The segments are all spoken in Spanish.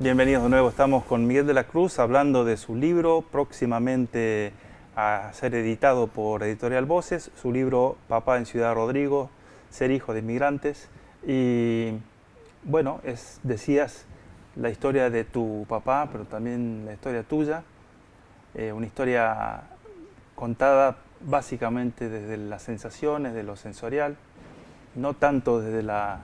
Bienvenidos de nuevo. Estamos con Miguel de la Cruz hablando de su libro próximamente a ser editado por Editorial Voces, su libro Papá en Ciudad Rodrigo, ser hijo de inmigrantes. Y bueno, decías la historia de tu papá, pero también la historia tuya, una historia contada básicamente desde las sensaciones, de lo sensorial, no tanto desde la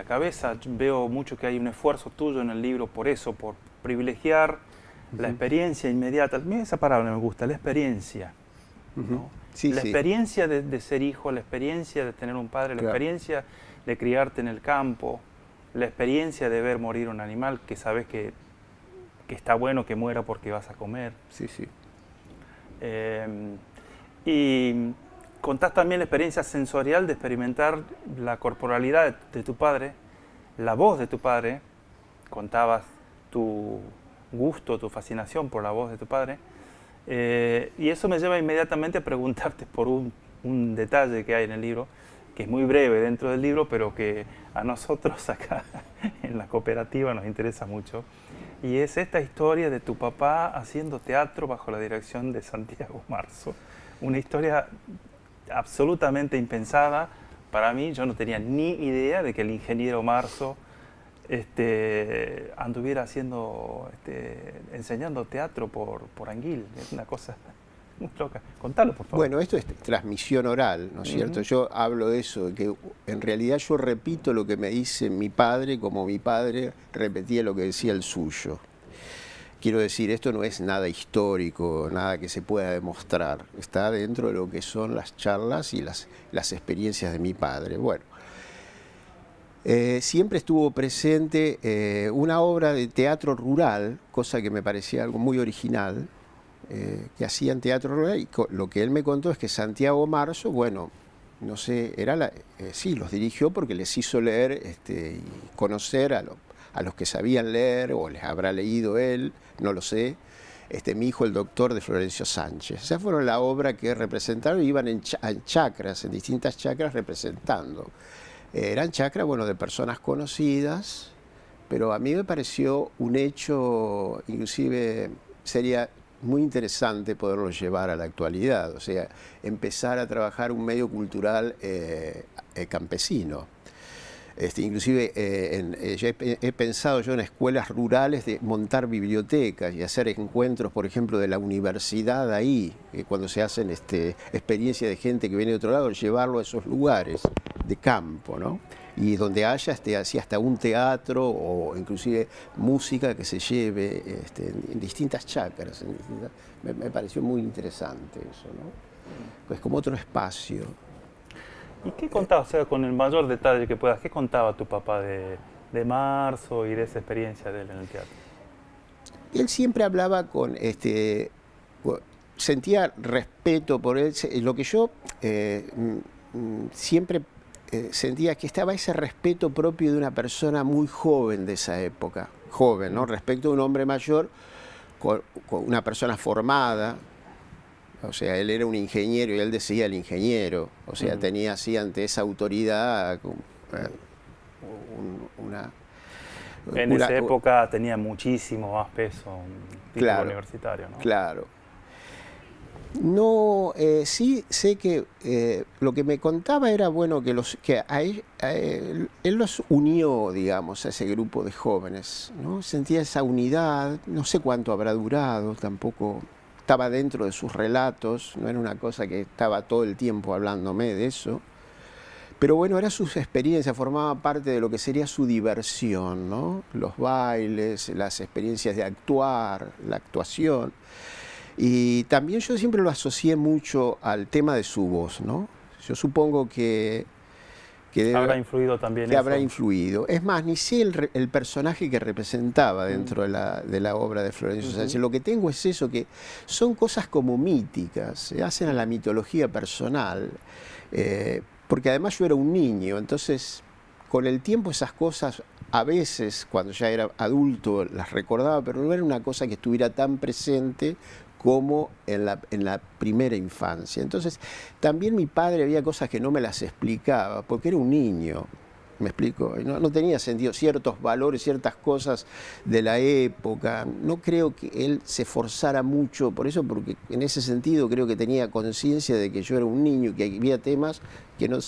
cabeza. Yo veo mucho que hay un esfuerzo tuyo en el libro por eso, por privilegiar la experiencia inmediata. A mí esa palabra me gusta, la experiencia. ¿No? Sí, La sí, experiencia de ser hijo, la experiencia de tener un padre, la claro. experiencia de criarte en el campo, la experiencia de ver morir un animal que sabes que está bueno que muera porque vas a comer. Sí, sí. Y contás también la experiencia sensorial de experimentar la corporalidad de tu padre, la voz de tu padre, contabas tu gusto, tu fascinación por la voz de tu padre, y eso me lleva inmediatamente a preguntarte por un detalle que hay en el libro, que es muy breve dentro del libro, pero que a nosotros acá en la cooperativa nos interesa mucho, y es esta historia de tu papá haciendo teatro bajo la dirección de Santiago Marzo. Una historia absolutamente impensada para mí. Yo no tenía ni idea de que el ingeniero Marzo anduviera enseñando teatro por Anguil. Es una cosa muy loca. Contalo, por favor. Bueno, esto es transmisión oral, ¿no es cierto? Yo hablo de eso, de que en realidad yo repito lo que me dice mi padre, como mi padre repetía lo que decía el suyo. Quiero decir, esto no es nada histórico, nada que se pueda demostrar. Está dentro de lo que son las charlas y las experiencias de mi padre. Bueno, siempre estuvo presente una obra de teatro rural, cosa que me parecía algo muy original, que hacían teatro rural, y lo que él me contó es que Santiago Marzo, bueno, no sé, sí, los dirigió porque les hizo leer y conocer a los que sabían leer, o les habrá leído él, no lo sé, mi hijo el doctor de Florencio Sánchez. Esa fueron la obra que representaron, iban en chacras, en distintas chacras representando. Eran chacras, bueno, de personas conocidas, pero a mí me pareció un hecho, inclusive sería muy interesante poderlo llevar a la actualidad, o sea, empezar a trabajar un medio cultural campesino. Inclusive he pensado yo en escuelas rurales de montar bibliotecas y hacer encuentros, por ejemplo, de la universidad ahí, cuando se hacen experiencias de gente que viene de otro lado, llevarlo a esos lugares de campo, ¿no? Y donde haya así hasta un teatro o inclusive música que se lleve en distintas chacras. Me pareció muy interesante eso, ¿no? Pues como otro espacio. ¿Y qué contaba, o sea, con el mayor detalle que puedas, qué contaba tu papá de Marzo y de esa experiencia de él en el teatro? Él siempre hablaba sentía respeto por él. Lo que yo siempre sentía que estaba ese respeto propio de una persona muy joven de esa época, joven, ¿no? Respecto a un hombre mayor, con una persona formada. O sea, él era un ingeniero y él decía el ingeniero. O sea, tenía así ante esa autoridad En esa época tenía muchísimo más peso un título claro, universitario, ¿no? claro. No, sí sé que lo que me contaba era, bueno, que él los unió, digamos, a ese grupo de jóvenes, ¿no? Sentía esa unidad, no sé cuánto habrá durado, tampoco estaba dentro de sus relatos, no era una cosa que estaba todo el tiempo hablándome de eso, pero bueno, era sus experiencias, formaba parte de lo que sería su diversión, ¿no? Los bailes, las experiencias de actuar, la actuación. Y también yo siempre lo asocié mucho al tema de su voz, ¿no? Yo supongo que habrá influido también que eso. habrá influido. Es más, ni sé el personaje que representaba dentro de la obra de Florencio Sánchez. Lo que tengo es eso, que son cosas como míticas, se hacen a la mitología personal, porque además yo era un niño, entonces con el tiempo esas cosas a veces, cuando ya era adulto, las recordaba, pero no era una cosa que estuviera tan presente como en la primera infancia. Entonces, también mi padre había cosas que no me las explicaba, porque era un niño. ¿me explico? No, no tenía sentido ciertos valores, ciertas cosas de la época. No creo que él se esforzara mucho por eso, porque en ese sentido creo que tenía conciencia de que yo era un niño y que había temas que no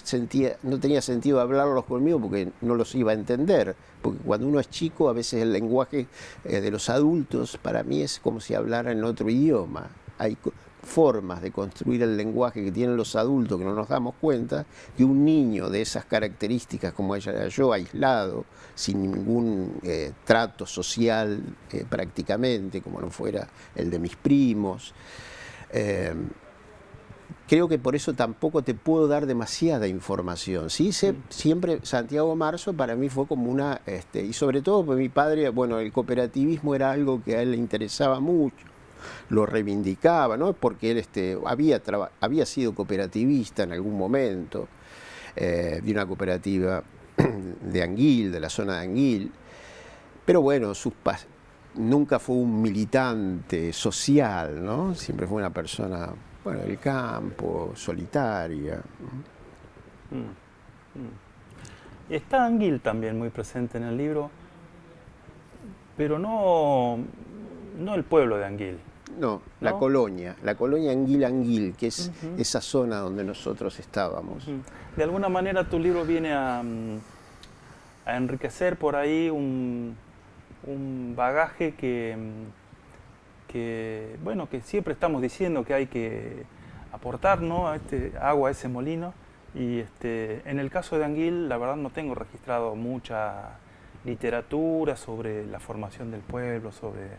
tenía sentido hablarlos conmigo porque no los iba a entender. Porque cuando uno es chico, a veces el lenguaje de los adultos para mí es como si hablara en otro idioma. Hay formas de construir el lenguaje que tienen los adultos que no nos damos cuenta, que un niño de esas características como ella era yo, aislado, sin ningún trato social prácticamente, como no fuera el de mis primos. Creo que por eso tampoco te puedo dar demasiada información. Sí, siempre Santiago Marzo para mí fue como una, y sobre todo porque mi padre, bueno, el cooperativismo era algo que a él le interesaba mucho, lo reivindicaba, ¿no? Porque él había sido cooperativista en algún momento, de una cooperativa de Anguil, de la zona de Anguil, pero bueno, nunca fue un militante social, ¿no? Siempre fue una persona, bueno, del campo, solitaria. Y está Anguil también muy presente en el libro, pero no el pueblo de Anguil. No, la colonia Anguil, que es esa zona donde nosotros estábamos. De alguna manera tu libro viene a enriquecer por ahí un bagaje que siempre estamos diciendo que hay que aportar, ¿no? Agua a ese molino. Y en el caso de Anguil, la verdad no tengo registrado mucha literatura sobre la formación del pueblo, sobre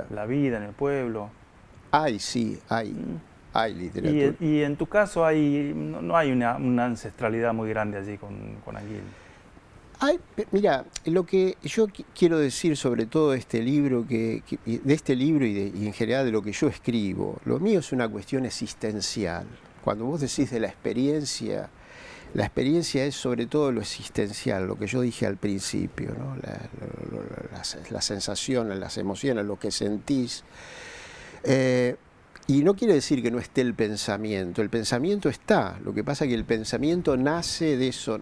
la vida en el pueblo. Sí, hay literatura. Y en tu caso no hay una ancestralidad muy grande allí con Anguil. Mira, lo que yo quiero decir sobre todo de este libro, de este libro y en general de lo que yo escribo, lo mío es una cuestión existencial. Cuando vos decís de la experiencia es sobre todo lo existencial, lo que yo dije al principio, ¿no? Las sensaciones, las emociones, lo que sentís. Y no quiere decir que no esté el pensamiento está, lo que pasa es que el pensamiento nace de eso.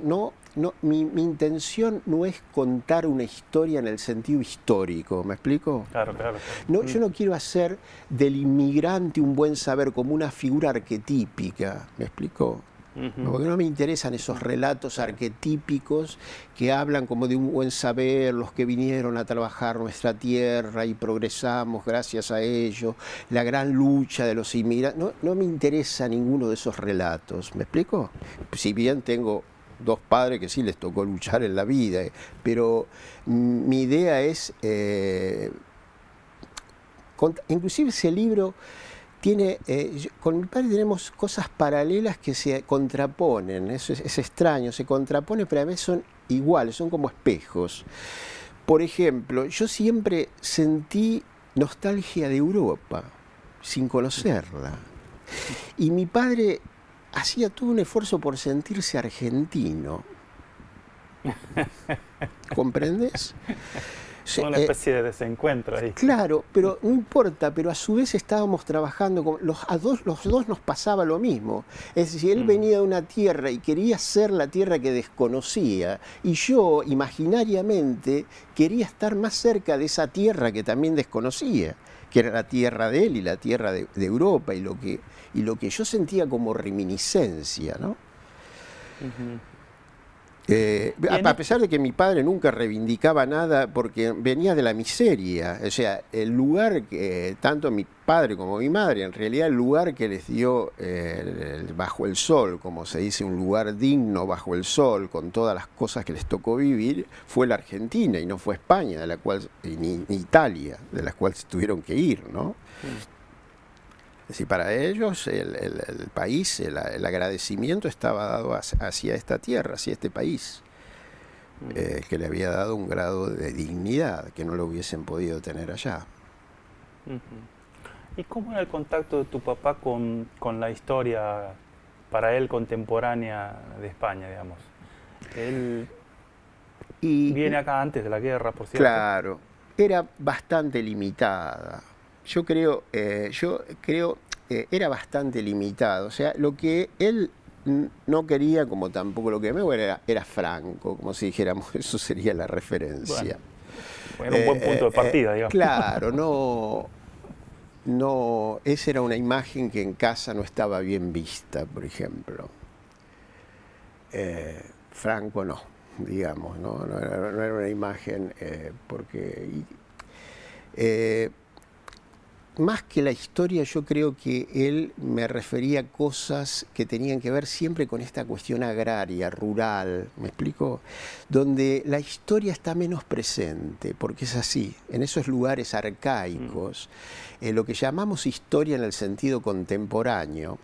Mi intención no es contar una historia en el sentido histórico, ¿me explico? Claro. No, yo no quiero hacer del inmigrante un buen saber como una figura arquetípica, ¿me explico? Porque no me interesan esos relatos arquetípicos que hablan como de un buen saber, los que vinieron a trabajar nuestra tierra y progresamos gracias a ello, la gran lucha de los inmigrantes. No me interesa ninguno de esos relatos, ¿me explico? Si bien tengo dos padres que sí les tocó luchar en la vida, pero mi idea es, inclusive ese libro tiene, con mi padre tenemos cosas paralelas que se contraponen, eso es extraño, se contraponen, pero a veces son iguales, son como espejos. Por ejemplo, yo siempre sentí nostalgia de Europa, sin conocerla. Y mi padre hacía todo un esfuerzo por sentirse argentino. ¿Comprendes? Una especie de desencuentro ahí. Claro, pero no importa, pero a su vez estábamos trabajando, los dos nos pasaba lo mismo. Es decir, él venía de una tierra y quería ser la tierra que desconocía, y yo imaginariamente quería estar más cerca de esa tierra que también desconocía, que era la tierra de él y la tierra de Europa, y lo que yo sentía como reminiscencia, ¿no? A pesar de que mi padre nunca reivindicaba nada porque venía de la miseria, o sea, el lugar que tanto mi padre como mi madre, en realidad el lugar que les dio bajo el sol, como se dice, un lugar digno bajo el sol, con todas las cosas que les tocó vivir, fue la Argentina y no fue España, ni Italia, de las cuales tuvieron que ir, ¿no? Es decir, para ellos el país, el agradecimiento estaba dado hacia esta tierra, hacia este país, que le había dado un grado de dignidad que no lo hubiesen podido tener allá. ¿Y cómo era el contacto de tu papá con la historia, para él, contemporánea de España, digamos? Él viene acá antes de la guerra, por cierto. Claro, era bastante limitada. Yo creo era bastante limitado. O sea, lo que él no quería, como tampoco lo que me era Franco, como si dijéramos, eso sería la referencia. Bueno, era un buen punto de partida, digamos. Claro, no, esa era una imagen que en casa no estaba bien vista, por ejemplo. Franco no, digamos, no era una imagen, más que la historia, yo creo que él me refería a cosas que tenían que ver siempre con esta cuestión agraria, rural, ¿me explico? Donde la historia está menos presente, porque es así, en esos lugares arcaicos, lo que llamamos historia en el sentido contemporáneo.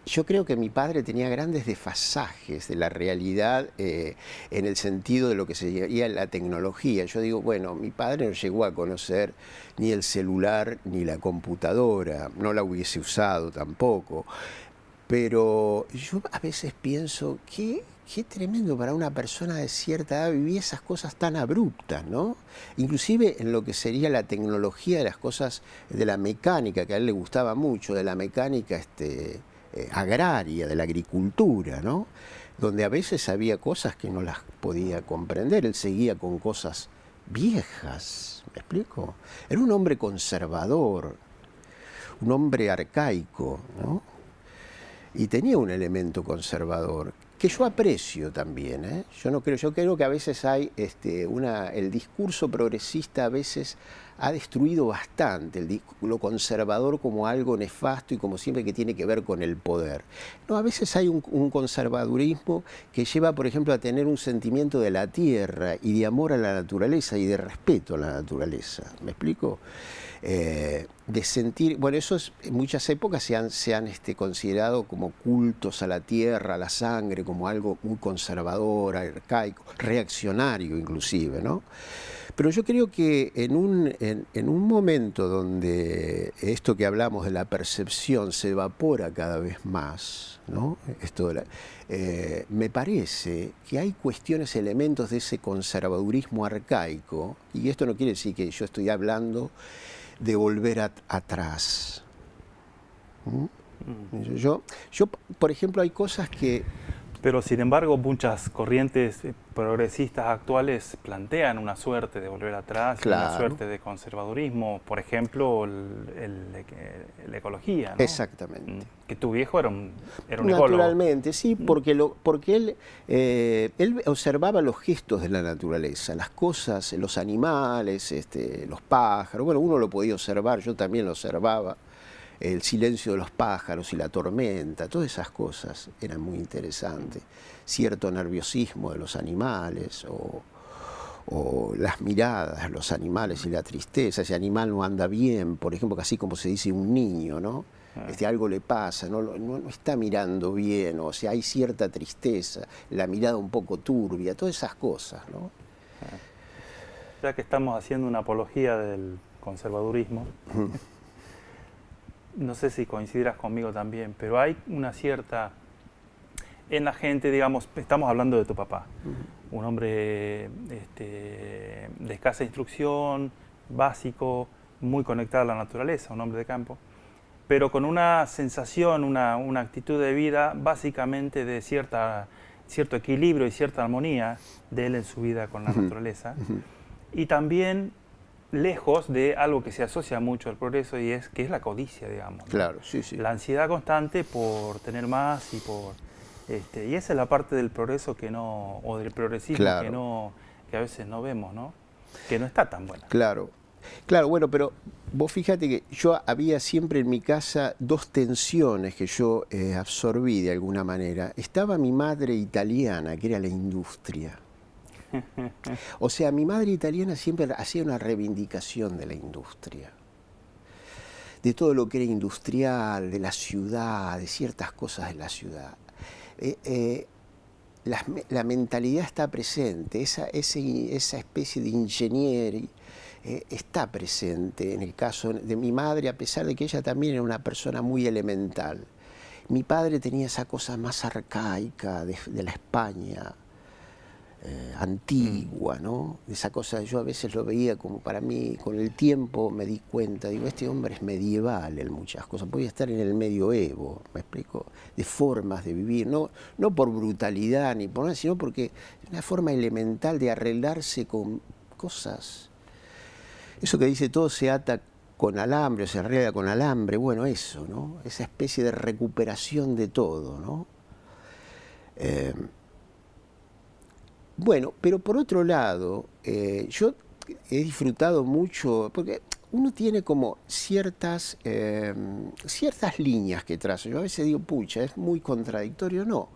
Yo creo que mi padre tenía grandes desfasajes de la realidad en el sentido de lo que sería la tecnología. Yo digo, bueno, mi padre no llegó a conocer ni el celular ni la computadora, no la hubiese usado tampoco. Pero yo a veces pienso, qué tremendo para una persona de cierta edad vivir esas cosas tan abruptas, ¿no? Inclusive en lo que sería la tecnología de las cosas de la mecánica, que a él le gustaba mucho, de la mecánica agraria, de la agricultura, ¿no? Donde a veces había cosas que no las podía comprender, él seguía con cosas viejas, ¿me explico? Era un hombre conservador, un hombre arcaico, ¿no? Y tenía un elemento conservador que yo aprecio también, ¿eh? Yo creo que a veces hay el discurso progresista a veces ha destruido bastante lo conservador como algo nefasto y como siempre que tiene que ver con el poder. No, a veces hay un conservadurismo que lleva, por ejemplo, a tener un sentimiento de la tierra y de amor a la naturaleza y de respeto a la naturaleza. ¿Me explico? De sentir, bueno, en muchas épocas se han considerado como cultos a la tierra, a la sangre, como algo muy conservador, arcaico, reaccionario inclusive, ¿no? Pero yo creo que en un momento donde esto que hablamos de la percepción se evapora cada vez más, ¿no? Me parece que hay cuestiones, elementos de ese conservadurismo arcaico, y esto no quiere decir que yo estoy hablando de volver atrás. Yo, por ejemplo, hay cosas que... Pero sin embargo, muchas corrientes progresistas actuales plantean una suerte de volver atrás, claro, una suerte de conservadurismo, por ejemplo, la ecología, ¿no? Exactamente. Que tu viejo era un ecólogo. Naturalmente, sí, porque él observaba los gestos de la naturaleza, las cosas, los animales, los pájaros. Bueno, uno lo podía observar, yo también lo observaba. El silencio de los pájaros y la tormenta, todas esas cosas eran muy interesantes. Cierto nerviosismo de los animales o las miradas de los animales y la tristeza. Ese animal no anda bien, por ejemplo, así como se dice un niño, ¿no? Algo le pasa, no está mirando bien, o sea, hay cierta tristeza, la mirada un poco turbia, todas esas cosas, ¿no? Ya que estamos haciendo una apología del conservadurismo, no sé si coincidirás conmigo también, pero hay una cierta... En la gente, digamos, estamos hablando de tu papá, un hombre de escasa instrucción, básico, muy conectado a la naturaleza, un hombre de campo, pero con una sensación, una actitud de vida básicamente de cierto equilibrio y cierta armonía de él en su vida con la naturaleza, y también lejos de algo que se asocia mucho al progreso que es la codicia, digamos, ¿no? Claro, sí, sí. La ansiedad constante por tener más y por... y esa es la parte del progreso o del progresismo, claro, que a veces no vemos, ¿no? Que no está tan buena. Claro. Claro, bueno, pero vos fíjate que yo había siempre en mi casa dos tensiones que yo absorbí de alguna manera. Estaba mi madre italiana, que era la industria. O sea, mi madre italiana siempre hacía una reivindicación de la industria, de todo lo que era industrial, de la ciudad, de ciertas cosas de la ciudad. La mentalidad está presente, esa especie de ingenieri está presente en el caso de mi madre, a pesar de que ella también era una persona muy elemental. Mi padre tenía esa cosa más arcaica de la España, antigua, ¿no? Esa cosa, yo a veces lo veía como para mí, con el tiempo me di cuenta, digo, este hombre es medieval en muchas cosas, podía estar en el medioevo, ¿me explico? De formas de vivir, no por brutalidad ni por nada, sino porque es una forma elemental de arreglarse con cosas. Eso que dice, todo se ata con alambre, o se arregla con alambre, bueno, eso, ¿no? Esa especie de recuperación de todo, ¿no? Bueno, pero por otro lado, yo he disfrutado mucho, porque uno tiene como ciertas líneas que trazo. Yo a veces digo, pucha, es muy contradictorio, no.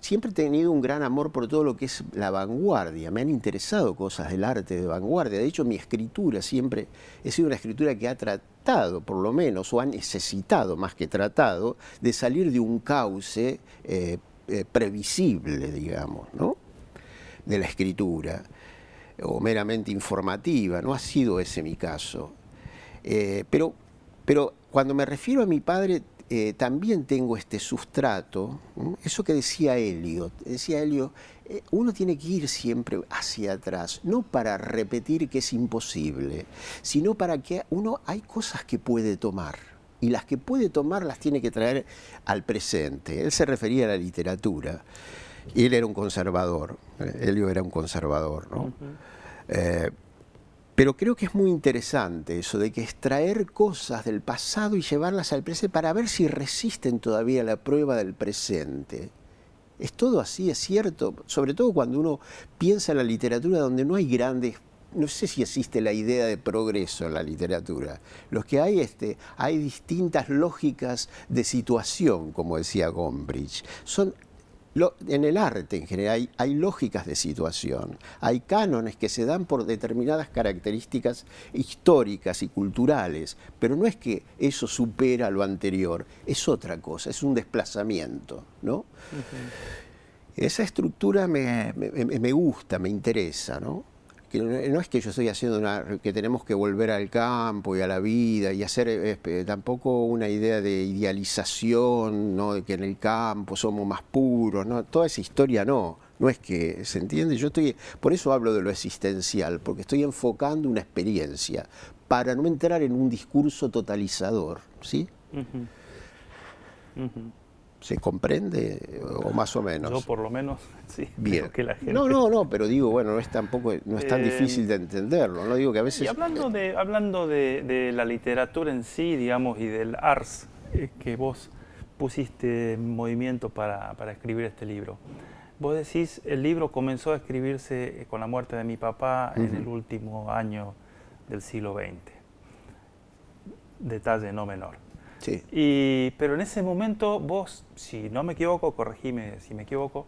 Siempre he tenido un gran amor por todo lo que es la vanguardia. Me han interesado cosas del arte de vanguardia. De hecho, mi escritura siempre ha sido una escritura que ha tratado, por lo menos, o ha necesitado más que tratado, de salir de un cauce previsible, digamos, ¿no? De la escritura, o meramente informativa. No ha sido ese mi caso. Pero cuando me refiero a mi padre, también tengo este sustrato, eso que decía Eliot. Decía Eliot, uno tiene que ir siempre hacia atrás, no para repetir que es imposible, sino para que hay cosas que puede tomar. Y las que puede tomar las tiene que traer al presente. Él se refería a la literatura. Y él era un conservador, Elio era un conservador, ¿no? Pero creo que es muy interesante eso de que extraer cosas del pasado y llevarlas al presente para ver si resisten todavía la prueba del presente. Es todo así, es cierto, sobre todo cuando uno piensa en la literatura donde no hay grandes, no sé si existe la idea de progreso en la literatura. Los que hay distintas lógicas de situación, como decía Gombrich. En el arte en general hay lógicas de situación, hay cánones que se dan por determinadas características históricas y culturales, pero no es que eso supera lo anterior, es otra cosa, es un desplazamiento, ¿no? Esa estructura me gusta, me interesa, ¿no? Que no es que yo estoy haciendo que tenemos que volver al campo y a la vida y hacer tampoco una idea de idealización, ¿no? De que en el campo somos más puros, ¿no? Toda esa historia no es que, ¿se entiende? Por eso hablo de lo existencial, porque estoy enfocando una experiencia para no entrar en un discurso totalizador, ¿sí? ¿Se comprende o más o menos? Yo por lo menos, sí. Bien. Que la gente... No, pero digo, bueno, no es tan difícil de entenderlo, ¿no? Digo que a veces... Y hablando de la literatura en sí, digamos, y del ars que vos pusiste en movimiento para escribir este libro. Vos decís, el libro comenzó a escribirse con la muerte de mi papá en el último año del siglo XX. Detalle no menor. Sí. Pero en ese momento vos, si no me equivoco, corregime si me equivoco,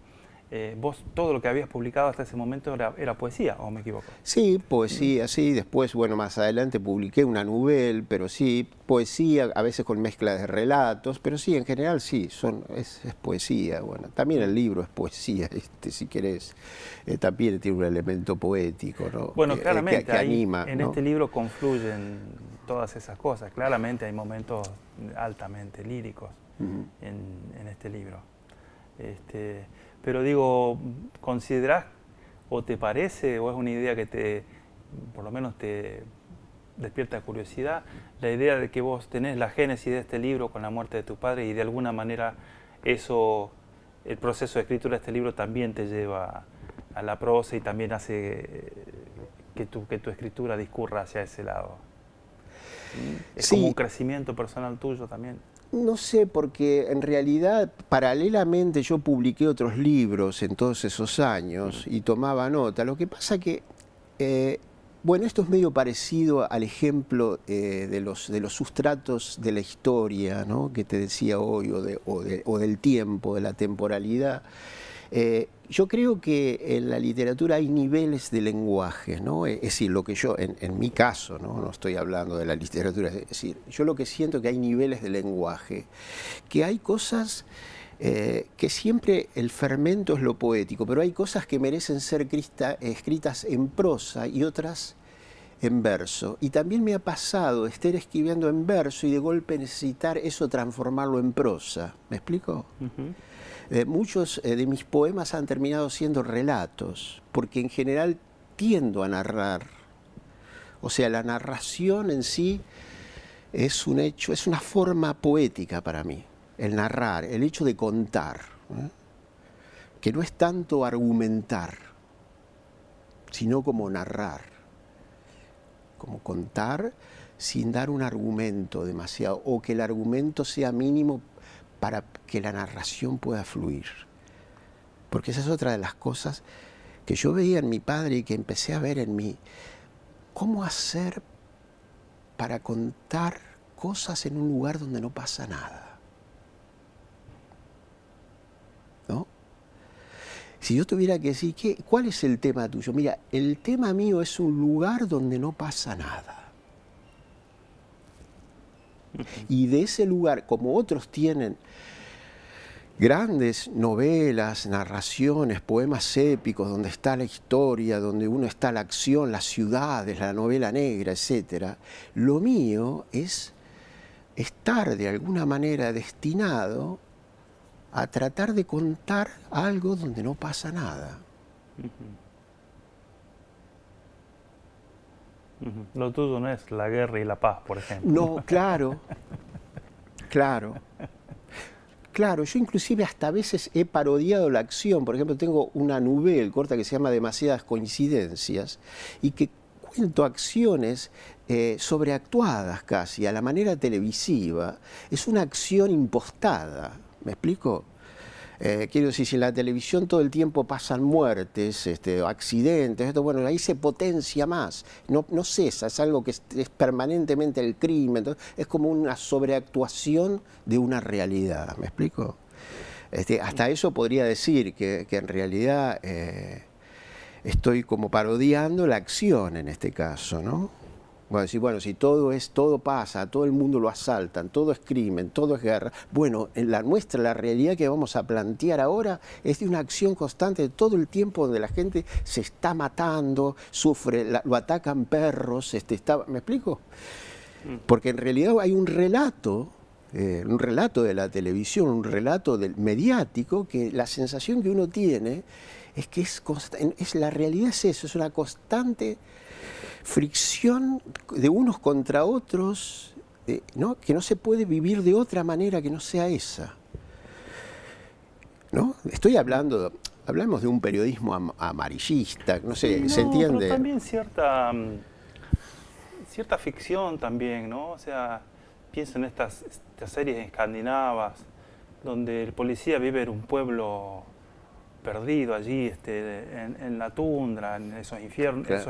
vos todo lo que habías publicado hasta ese momento era poesía, ¿o me equivoco? Sí, poesía, sí. Después, bueno, más adelante publiqué una novela, pero sí, poesía, a veces con mezclas de relatos, pero sí, en general sí, es poesía. Bueno, también el libro es poesía, si querés, también tiene un elemento poético, ¿no? Bueno, claramente, que anima, en ¿no? este libro confluyen todas esas cosas. Claramente hay momentos altamente líricos en este libro. Pero digo, ¿considerás o te parece o es una idea que por lo menos te despierta curiosidad, la idea de que vos tenés la génesis de este libro con la muerte de tu padre y de alguna manera el proceso de escritura de este libro también te lleva a la prosa y también hace que tu escritura discurra hacia ese lado? ¿Es como un crecimiento personal tuyo también? No sé, porque en realidad paralelamente yo publiqué otros libros en todos esos años y tomaba nota. Lo que pasa que, bueno, esto es medio parecido al ejemplo de los sustratos de la historia, ¿no? Que te decía hoy, o del tiempo, de la temporalidad. Yo creo que en la literatura hay niveles de lenguaje, ¿no? Es decir, lo que yo, en mi caso, ¿no? Estoy hablando de la literatura, es decir, yo lo que siento que hay niveles de lenguaje, que hay cosas que siempre el fermento es lo poético, pero hay cosas que merecen ser escritas en prosa y otras en verso. Y también me ha pasado estar escribiendo en verso y de golpe necesitar eso transformarlo en prosa. ¿Me explico? Muchos de mis poemas han terminado siendo relatos, porque en general tiendo a narrar. O sea, la narración en sí es un hecho, es una forma poética para mí, el narrar, el hecho de contar, ¿eh? Que no es tanto argumentar, sino como narrar, como contar sin dar un argumento demasiado, o que el argumento sea mínimo para que la narración pueda fluir. Porque esa es otra de las cosas que yo veía en mi padre y que empecé a ver en mí. ¿Cómo hacer para contar cosas en un lugar donde no pasa nada? ¿No? Si yo tuviera que decir, ¿cuál es el tema tuyo? Mira, el tema mío es un lugar donde no pasa nada. Y de ese lugar, como otros tienen grandes novelas, narraciones, poemas épicos, donde está la historia, donde uno está la acción, las ciudades, la novela negra, etc. Lo mío es estar de alguna manera destinado a tratar de contar algo donde no pasa nada. Lo tuyo no es la guerra y la paz, por ejemplo. No, claro, claro. Claro, yo inclusive hasta a veces he parodiado la acción. Por ejemplo, tengo una novela corta que se llama Demasiadas coincidencias y que cuento acciones sobreactuadas casi, a la manera televisiva. Es una acción impostada, ¿me explico? Quiero decir, si en la televisión todo el tiempo pasan muertes, accidentes, bueno, ahí se potencia más, no cesa, es algo que es permanentemente el crimen, entonces, es como una sobreactuación de una realidad, ¿me explico? Hasta eso podría decir que en realidad estoy como parodiando la acción en este caso, ¿no? Bueno, si todo pasa, todo el mundo lo asaltan, todo es crimen, todo es guerra, bueno, la realidad que vamos a plantear ahora es de una acción constante de todo el tiempo donde la gente se está matando, sufre, lo atacan perros, ¿me explico? Porque en realidad hay un relato de la televisión, un relato mediático, que la sensación que uno tiene es que la realidad es eso, es una constante fricción de unos contra otros, ¿no? Que no se puede vivir de otra manera que no sea esa, ¿no? Hablamos de un periodismo amarillista, no sé, Sí, ¿se entiende? Pero también cierta ficción también, ¿no? O sea, pienso en estas series escandinavas, donde el policía vive en un pueblo perdido allí, en la tundra, en esos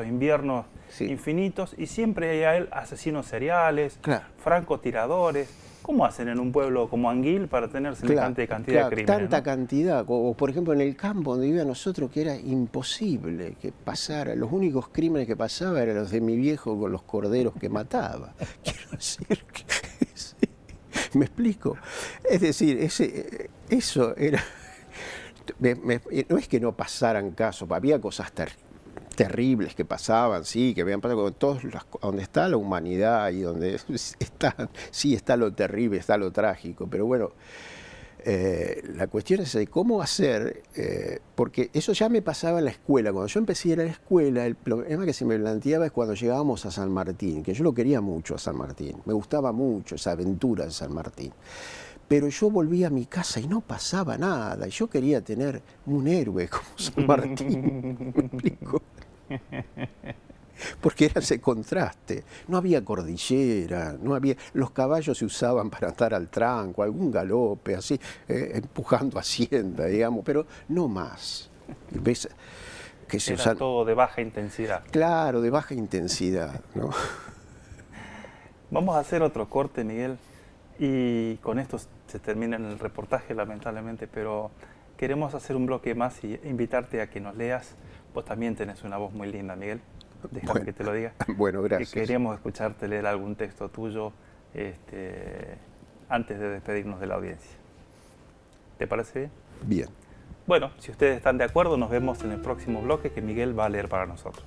inviernos infinitos, y siempre hay asesinos seriales, francotiradores. ¿Cómo hacen en un pueblo como Anguil para tener semejante cantidad de crímenes? Tanta cantidad, o por ejemplo en el campo donde vivía nosotros, que era imposible que pasara, los únicos crímenes que pasaba eran los de mi viejo con los corderos que mataba. Quiero decir que, ¿me explico? Es decir, eso era... no es que no pasaran casos, había cosas terribles que pasaban, sí, que habían pasado, donde está la humanidad y donde está lo terrible, está lo trágico, pero bueno, la cuestión es de cómo hacer, porque eso ya me pasaba en la escuela. Cuando yo empecé a ir a la escuela, el problema que se me planteaba es cuando llegábamos a San Martín, que yo lo quería mucho a San Martín, me gustaba mucho esa aventura de San Martín. Pero yo volvía a mi casa y no pasaba nada. Y yo quería tener un héroe como San Martín. ¿Me explico? Porque era ese contraste. No había cordillera, los caballos se usaban para andar al tranco, algún galope, así, empujando hacienda, digamos, pero no más. ¿Ves? Que era todo de baja intensidad. Claro, de baja intensidad, ¿no? Vamos a hacer otro corte, Miguel. Y con esto se termina el reportaje, lamentablemente, pero queremos hacer un bloque más y invitarte a que nos leas. Vos también tenés una voz muy linda, Miguel. Déjame que te lo diga. Bueno, gracias. Que queríamos escucharte leer algún texto tuyo antes de despedirnos de la audiencia. ¿Te parece bien? Bien. Bueno, si ustedes están de acuerdo, nos vemos en el próximo bloque que Miguel va a leer para nosotros.